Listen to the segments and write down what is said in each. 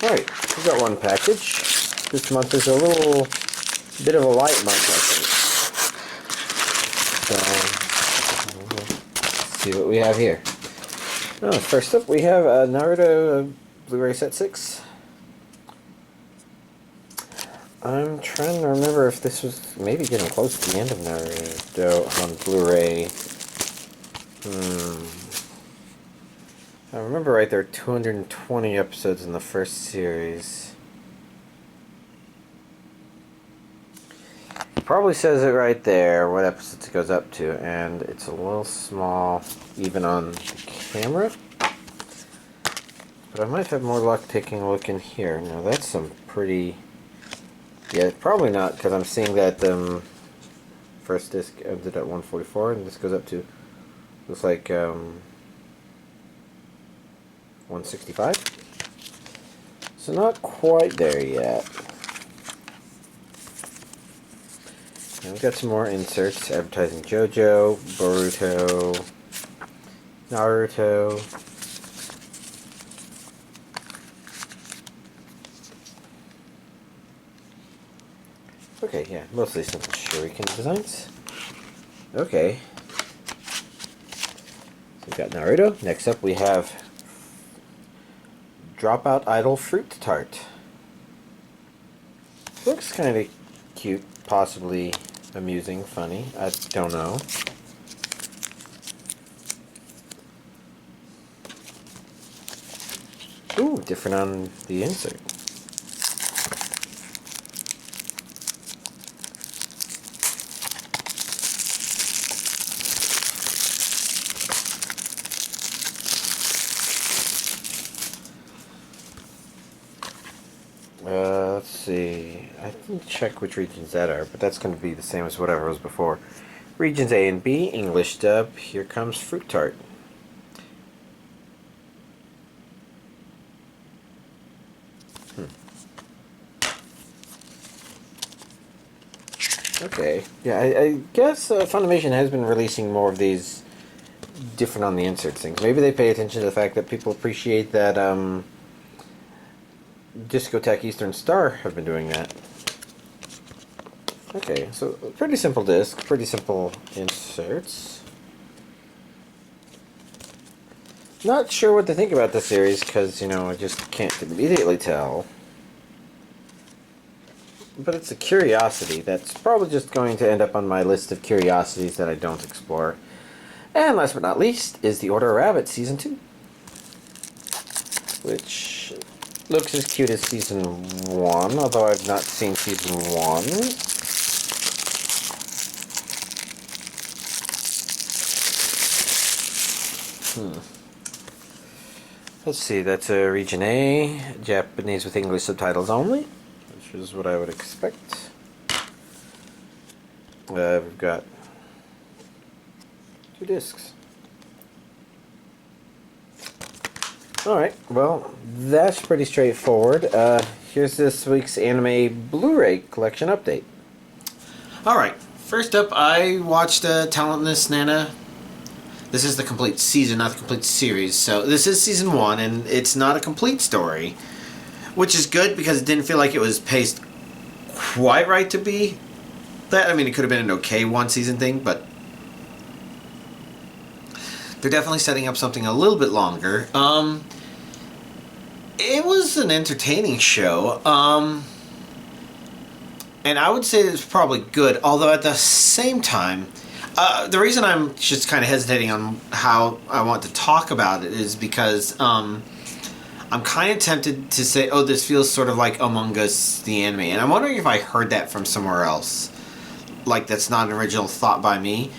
Alright, we got one package. This month is a little bit of a light month, I think. So, let's see what we have here. Oh, first up we have a Naruto Blu-Ray Set 6. I'm trying to remember if this was maybe getting close to the end of Naruto on Blu-ray. If I remember right, there are 220 episodes in the first series. It probably says it right there, what episodes it goes up to, and it's a little small, even on the camera. But I might have more luck taking a look in here. Now that's some pretty... Yeah, probably not, because I'm seeing that first disc ended at 144, and this goes up to, looks like 165. So not quite there yet. And we've got some more inserts advertising JoJo, Boruto, Naruto. Okay, yeah, mostly simple shuriken designs. Okay. So we've got Naruto. Next up we have Dropout Idol Fruit Tart. Looks kind of cute, possibly amusing, funny. I don't know. Ooh, different on the insert. Let's see. I didn't check which regions that are, but that's going to be the same as whatever was before. Regions A and B, English dub. Here comes Fruit Tart. Okay. Yeah, I guess Funimation has been releasing more of these different on the insert things. Maybe they pay attention to the fact that people appreciate that Discotheque Eastern Star have been doing that. Okay, so pretty simple disc, pretty simple inserts. Not sure what to think about the series because, you know, I just can't immediately tell. But it's a curiosity that's probably just going to end up on my list of curiosities that I don't explore. And last but not least is The Order of Rabbit Season 2. Which looks as cute as Season 1, although I've not seen Season 1. Let's see, that's a Region A, Japanese with English subtitles only, which is what I would expect. We've got 2 discs. Alright, well, that's pretty straightforward. Here's this week's anime Blu-ray collection update. Alright, first up I watched Talentless Nana. This is the complete season, not the complete series. So this is Season 1, and it's not a complete story. Which is good, because it didn't feel like it was paced quite right to be that. I mean, it could have been an okay one-season thing, but they're definitely setting up something a little bit longer. It was an entertaining show, and I would say it's probably good, although at the same time, the reason I'm just kind of hesitating on how I want to talk about it is because I'm kind of tempted to say, oh, this feels sort of like Among Us, the anime, and I'm wondering if I heard that from somewhere else, like that's not an original thought by me.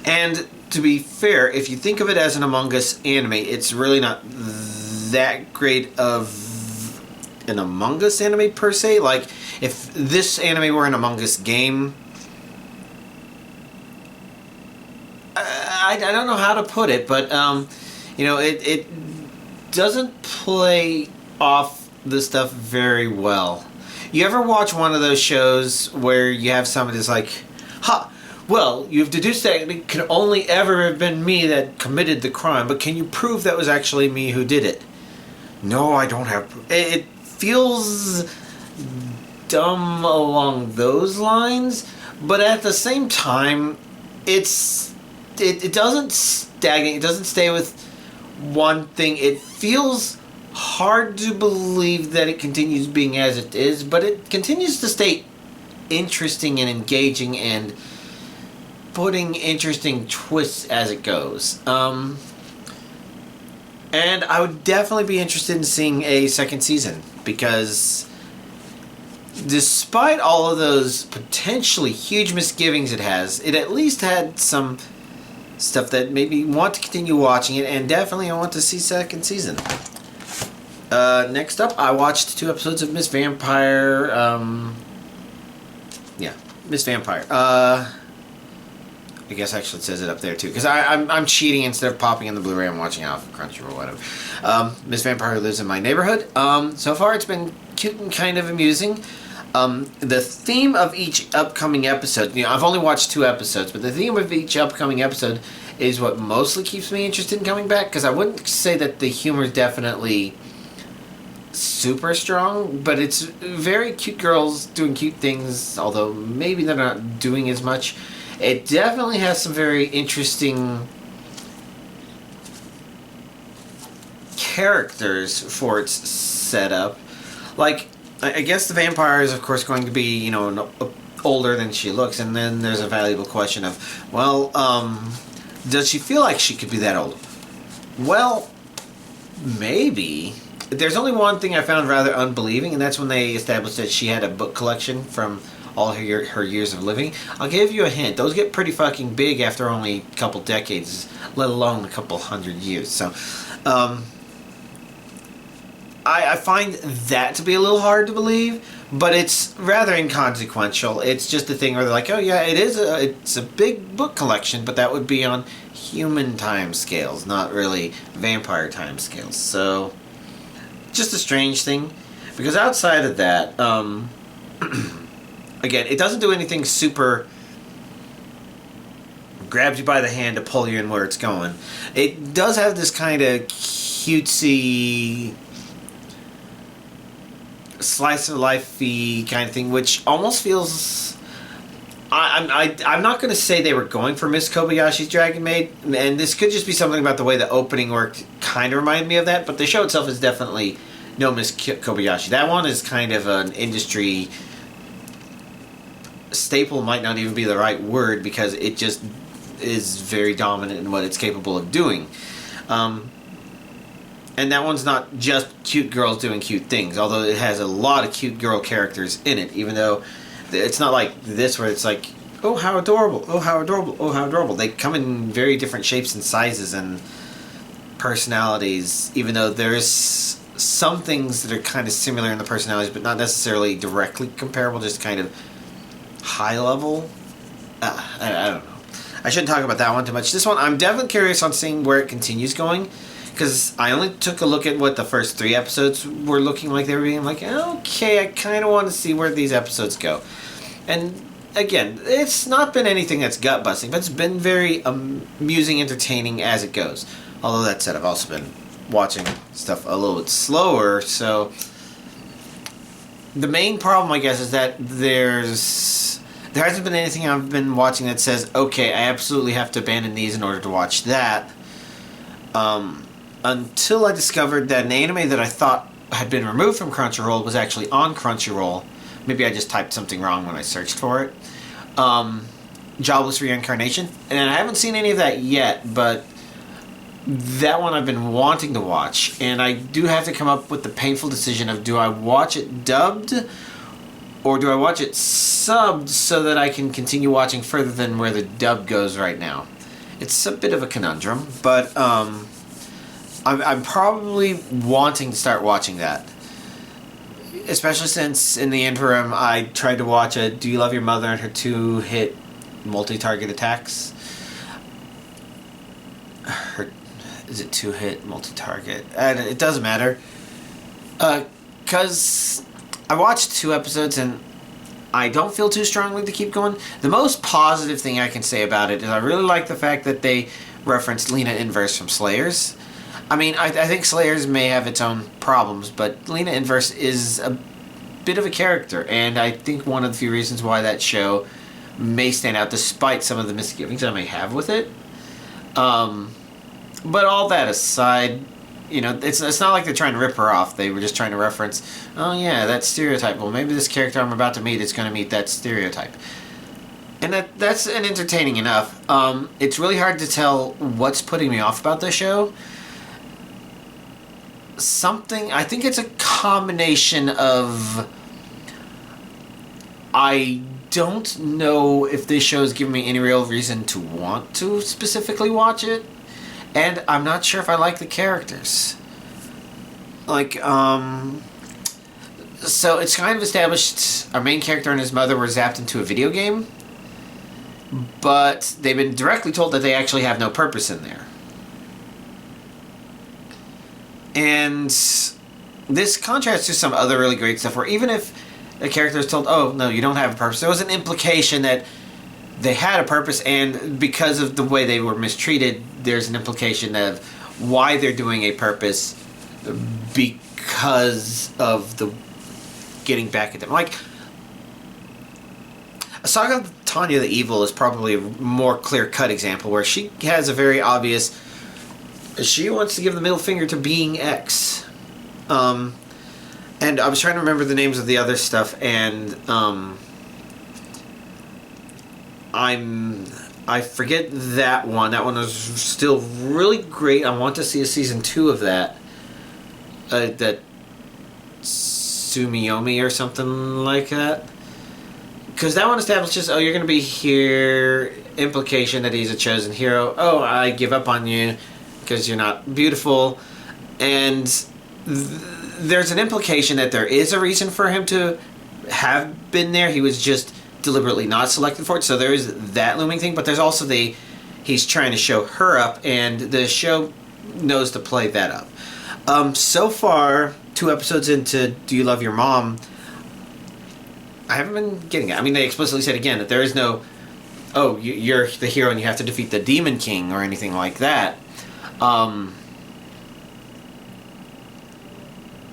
And to be fair, if you think of it as an Among Us anime, it's really not that great of an Among Us anime per se. Like, if this anime were an Among Us game, I don't know how to put it, but you know, it doesn't play off the stuff very well. You ever watch one of those shows where you have somebody that's like, ha, well, you've deduced that it could only ever have been me that committed the crime, but can you prove that was actually me who did it? No, I don't have proof. It feels dumb along those lines, but at the same time, it doesn't stagnate. It doesn't stay with one thing. It feels hard to believe that it continues being as it is, but it continues to stay interesting and engaging and putting interesting twists as it goes. And I would definitely be interested in seeing a second season, because despite all of those potentially huge misgivings it has, it at least had some stuff that made me want to continue watching it, and definitely I want to see second season. Next up, I watched 2 episodes of Miss Vampire. Miss Vampire. I guess actually it says it up there too, because I'm cheating. Instead of popping in the Blu-ray, I'm watching it off of Crunchyroll or whatever. Miss Vampire lives in my neighborhood. So far it's been cute and kind of amusing. The theme of each upcoming episode, I've only watched 2 episodes, but the theme of each upcoming episode is what mostly keeps me interested in coming back, because I wouldn't say that the humor is definitely super strong, but it's very cute girls doing cute things, although maybe they're not doing as much. It definitely has some very interesting characters for its setup. Like, I guess the vampire is, of course, going to be, older than she looks, and then there's a valuable question of, well, does she feel like she could be that old? Well, maybe. There's only one thing I found rather unbelieving, and that's when they established that she had a book collection from all her years of living. I'll give you a hint. Those get pretty fucking big after only a couple decades, let alone a couple hundred years. So, I find that to be a little hard to believe, but it's rather inconsequential. It's just a thing where they're like, oh yeah, it's a big book collection, but that would be on human time scales, not really vampire time scales. So, just a strange thing, because outside of that, again, it doesn't do anything super grabs you by the hand to pull you in where it's going. It does have this kind of cutesy slice of life-y kind of thing, which almost feels... I'm not going to say they were going for Miss Kobayashi's Dragon Maid, and this could just be something about the way the opening worked, kind of reminded me of that, but the show itself is definitely no Miss Kobayashi. That one is kind of an industry staple, might not even be the right word, because it just is very dominant in what it's capable of doing. And that one's not just cute girls doing cute things, although it has a lot of cute girl characters in it, even though it's not like this where it's like, oh how adorable, oh how adorable, oh how adorable. They come in very different shapes and sizes and personalities, even though there's some things that are kind of similar in the personalities, but not necessarily directly comparable, just kind of high level. I don't know. I shouldn't talk about that one too much. This one, I'm definitely curious on seeing where it continues going, because I only took a look at what the first 3 episodes were looking like. They were being like, okay, I kind of want to see where these episodes go. And again, it's not been anything that's gut-busting, but it's been very amusing, entertaining as it goes. Although that said, I've also been watching stuff a little bit slower, so... The main problem, I guess, is that there hasn't been anything I've been watching that says, okay, I absolutely have to abandon these in order to watch that. Until I discovered that an anime that I thought had been removed from Crunchyroll was actually on Crunchyroll. Maybe I just typed something wrong when I searched for it. Jobless Reincarnation. And I haven't seen any of that yet, but that one I've been wanting to watch. And I do have to come up with the painful decision of, do I watch it dubbed or do I watch it subbed so that I can continue watching further than where the dub goes right now? It's a bit of a conundrum, but I'm probably wanting to start watching that. Especially since in the interim I tried to watch a Do You Love Your Mother and her 2-hit multi-target attacks. Is it 2-hit multi-target? It doesn't matter. Because I watched 2 episodes and I don't feel too strongly to keep going. The most positive thing I can say about it is I really like the fact that they referenced Lena Inverse from Slayers. I mean, I think Slayers may have its own problems, but Lena Inverse is a bit of a character, and I think one of the few reasons why that show may stand out, despite some of the misgivings I may have with it. But all that aside, you know, it's not like they're trying to rip her off. They were just trying to reference, oh yeah, that stereotype. Well, maybe this character I'm about to meet is going to meet that stereotype. And that's an entertaining enough. It's really hard to tell what's putting me off about the show. I think it's a combination of, I don't know if this show is giving me any real reason to want to specifically watch it, and I'm not sure if I like the characters. Like, so it's kind of established our main character and his mother were zapped into a video game, but they've been directly told that they actually have no purpose in there. And this contrasts to some other really great stuff where even if the character is told, oh, no, you don't have a purpose, there was an implication that they had a purpose, and because of the way they were mistreated, there's an implication of why they're doing a purpose because of the getting back at them. Like, Saga of Tanya the Evil is probably a more clear-cut example where she has a very obvious, she wants to give the middle finger to being X. And I was trying to remember the names of the other stuff, and I forget that one. That one was still really great. I want to see a season 2 of that. That Sumiyomi or something like that. Because that one establishes, oh, you're going to be here. Implication that he's a chosen hero. Oh, I give up on you because you're not beautiful. And there's an implication that there is a reason for him to have been there. He was just deliberately not selected for it. So there is that looming thing. But there's also he's trying to show her up, and the show knows to play that up. So far, 2 episodes into Do You Love Your Mom, I haven't been getting it. I mean, they explicitly said again that there is no, oh, you're the hero and you have to defeat the Demon King or anything like that.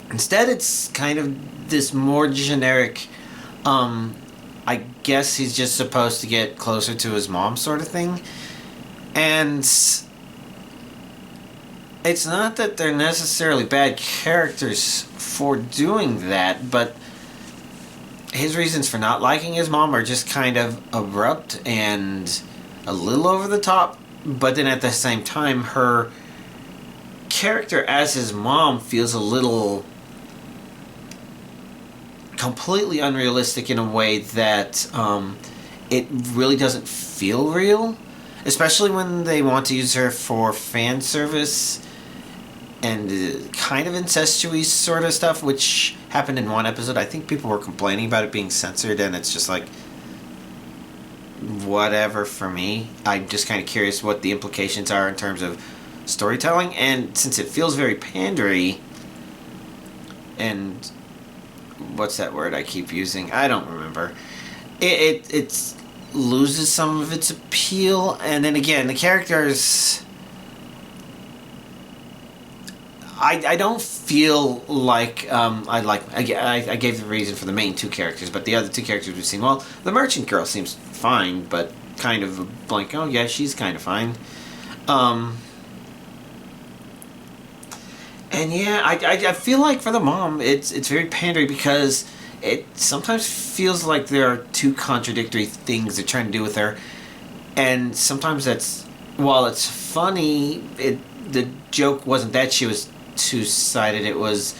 Instead, it's kind of this more generic, I guess he's just supposed to get closer to his mom sort of thing. And it's not that they're necessarily bad characters for doing that, but his reasons for not liking his mom are just kind of abrupt and a little over the top. But then at the same time, her character as his mom feels a little completely unrealistic in a way that it really doesn't feel real. Especially when they want to use her for fan service and kind of incestuous sort of stuff, which happened in one episode. I think people were complaining about it being censored, and it's just like, whatever for me. I'm just kind of curious what the implications are in terms of storytelling, and since it feels very pandery, and what's that word I keep using? I don't remember. It loses some of its appeal, and then again, the characters, I don't feel like I gave the reason for the main 2 characters, but the other 2 characters we've seen, well, the merchant girl seems fine, but kind of a blank, oh yeah, she's kind of fine. And yeah, I feel like for the mom, it's very pandery because it sometimes feels like there are 2 contradictory things they're trying to do with her, and sometimes that's, while it's funny, the joke wasn't that she was 2-sided, it was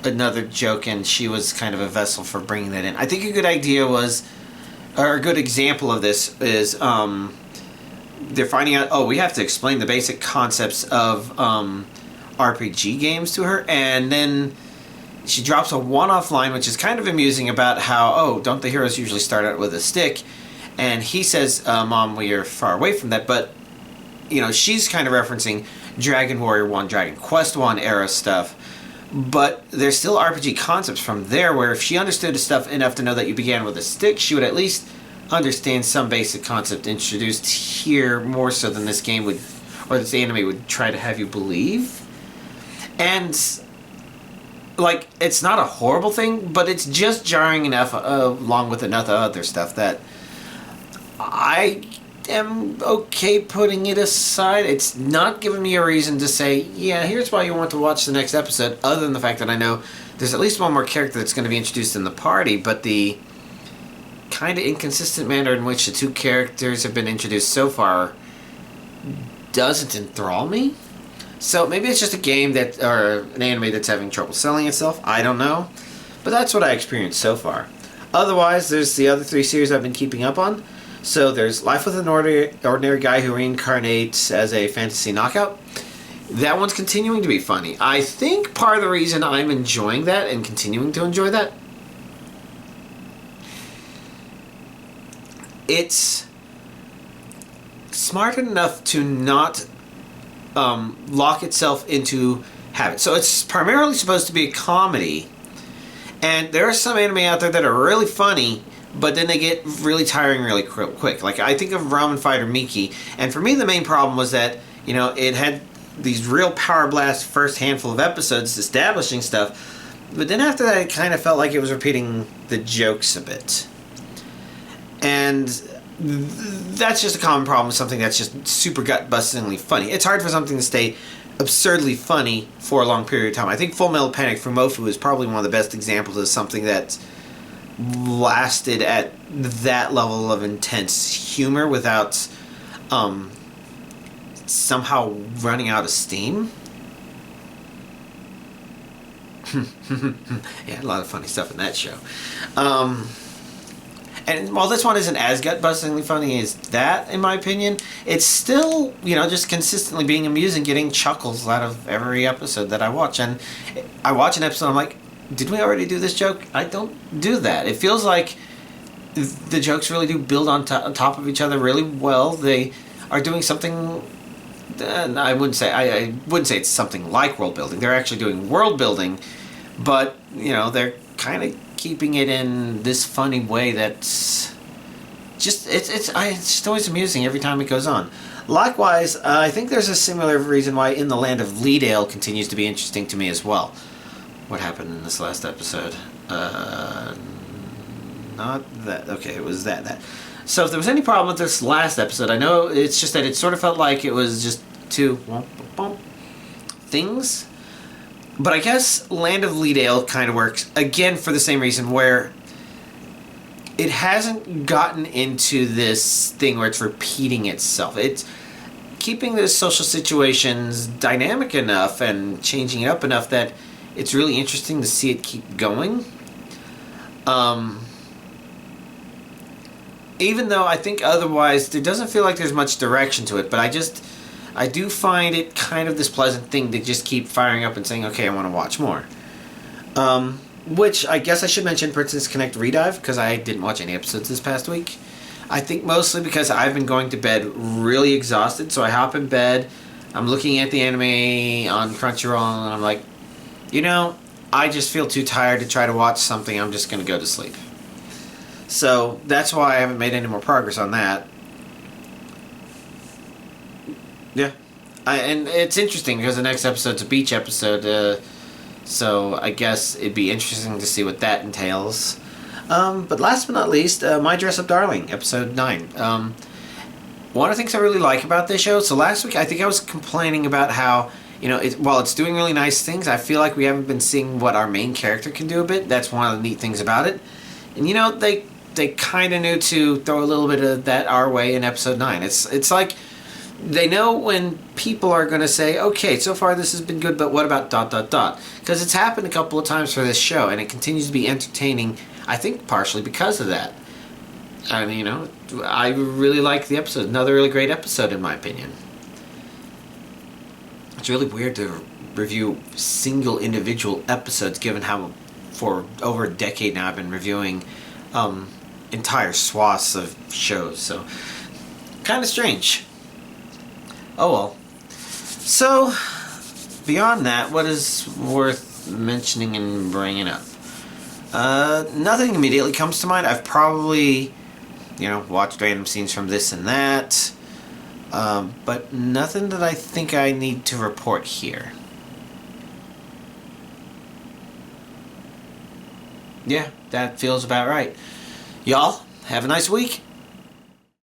another joke, and she was kind of a vessel for bringing that in. I think a good idea was, or a good example of this is, they're finding out, oh, we have to explain the basic concepts of RPG games to her, and then she drops a one-off line, which is kind of amusing, about how, oh, don't the heroes usually start out with a stick? And he says, Mom, we are far away from that, but, you know, she's kind of referencing Dragon Warrior 1, Dragon Quest 1 era stuff, but there's still RPG concepts from there where if she understood the stuff enough to know that you began with a stick, she would at least understand some basic concept introduced here more so than this game would, or this anime would try to have you believe. And like, it's not a horrible thing, but it's just jarring enough, along with enough other stuff, that I am okay putting it aside. It's not giving me a reason to say, yeah, here's why you want to watch the next episode, other than the fact that I know there's at least one more character that's going to be introduced in the party, but the kind of inconsistent manner in which the two characters have been introduced so far doesn't enthrall me. So maybe it's just a game that, or an anime that's having trouble selling itself. I don't know. But that's what I experienced so far. Otherwise, there's the other 3 series I've been keeping up on. So there's Life with an Ordinary Guy Who Reincarnates as a Fantasy Knockout. That one's continuing to be funny. I think part of the reason I'm enjoying that and continuing to enjoy that, it's smart enough to not lock itself into habit. So it's primarily supposed to be a comedy, and there are some anime out there that are really funny, but then they get really tiring really quick. Like, I think of Ramen Fighter Miki, and for me the main problem was that, you know, it had these real power blast first handful of episodes establishing stuff, but then after that it kind of felt like it was repeating the jokes a bit. And that's just a common problem with something that's just super gut-bustingly funny. It's hard for something to stay absurdly funny for a long period of time. I think Full Metal Panic Fumofu is probably one of the best examples of something that lasted at that level of intense humor without somehow running out of steam. Yeah, a lot of funny stuff in that show. And while this one isn't as gut-bustingly funny as that, in my opinion, it's still, you know, just consistently being amusing, getting chuckles out of every episode that I watch. And I watch an episode, I'm like, did we already do this joke? I don't do that. It feels like the jokes really do build on top of each other really well. They are doing something, I wouldn't say it's something like world building. They're actually doing world building, but, you know, they're kind of keeping it in this funny way that's just it's just always amusing every time it goes on. Likewise, I think there's a similar reason why In the Land of Leedale continues to be interesting to me as well. What happened in this last episode? Not that. Okay, it was that. So if there was any problem with this last episode, I know it's just that it sort of felt like it was just two things. But I guess Land of Leedale kind of works, again, for the same reason, where it hasn't gotten into this thing where it's repeating itself. It's keeping the social situations dynamic enough and changing it up enough that it's really interesting to see it keep going. Even though I think otherwise there doesn't feel like there's much direction to it, but I do find it kind of this pleasant thing to just keep firing up and saying, okay, I want to watch more. Which I guess I should mention Princess Connect Redive, because I didn't watch any episodes this past week. I think mostly because I've been going to bed really exhausted, so I hop in bed, I'm looking at the anime on Crunchyroll, and I'm like, you know, I just feel too tired to try to watch something, I'm just going to go to sleep. So that's why I haven't made any more progress on that. Yeah. And it's interesting because the next episode's a beach episode, so I guess it'd be interesting to see what that entails. But last but not least, My Dress Up Darling, episode 9. One of the things I really like about this show, so last week I think I was complaining about how, you know, while it's doing really nice things, I feel like we haven't been seeing what our main character can do a bit. That's one of the neat things about it. And, you know, they kind of knew to throw a little bit of that our way in episode 9. It's like they know when people are going to say, okay, so far this has been good, but what about ... Because it's happened a couple of times for this show, and it continues to be entertaining, I think partially because of that. I mean, you know, I really like the episode. Another really great episode, in my opinion. It's really weird to review single individual episodes, given how for over a decade now I've been reviewing entire swaths of shows, so kind of strange. Oh well. So, beyond that, what is worth mentioning and bringing up? Nothing immediately comes to mind. I've probably, you know, watched random scenes from this and that, but nothing that I think I need to report here. Yeah, that feels about right. Y'all, have a nice week.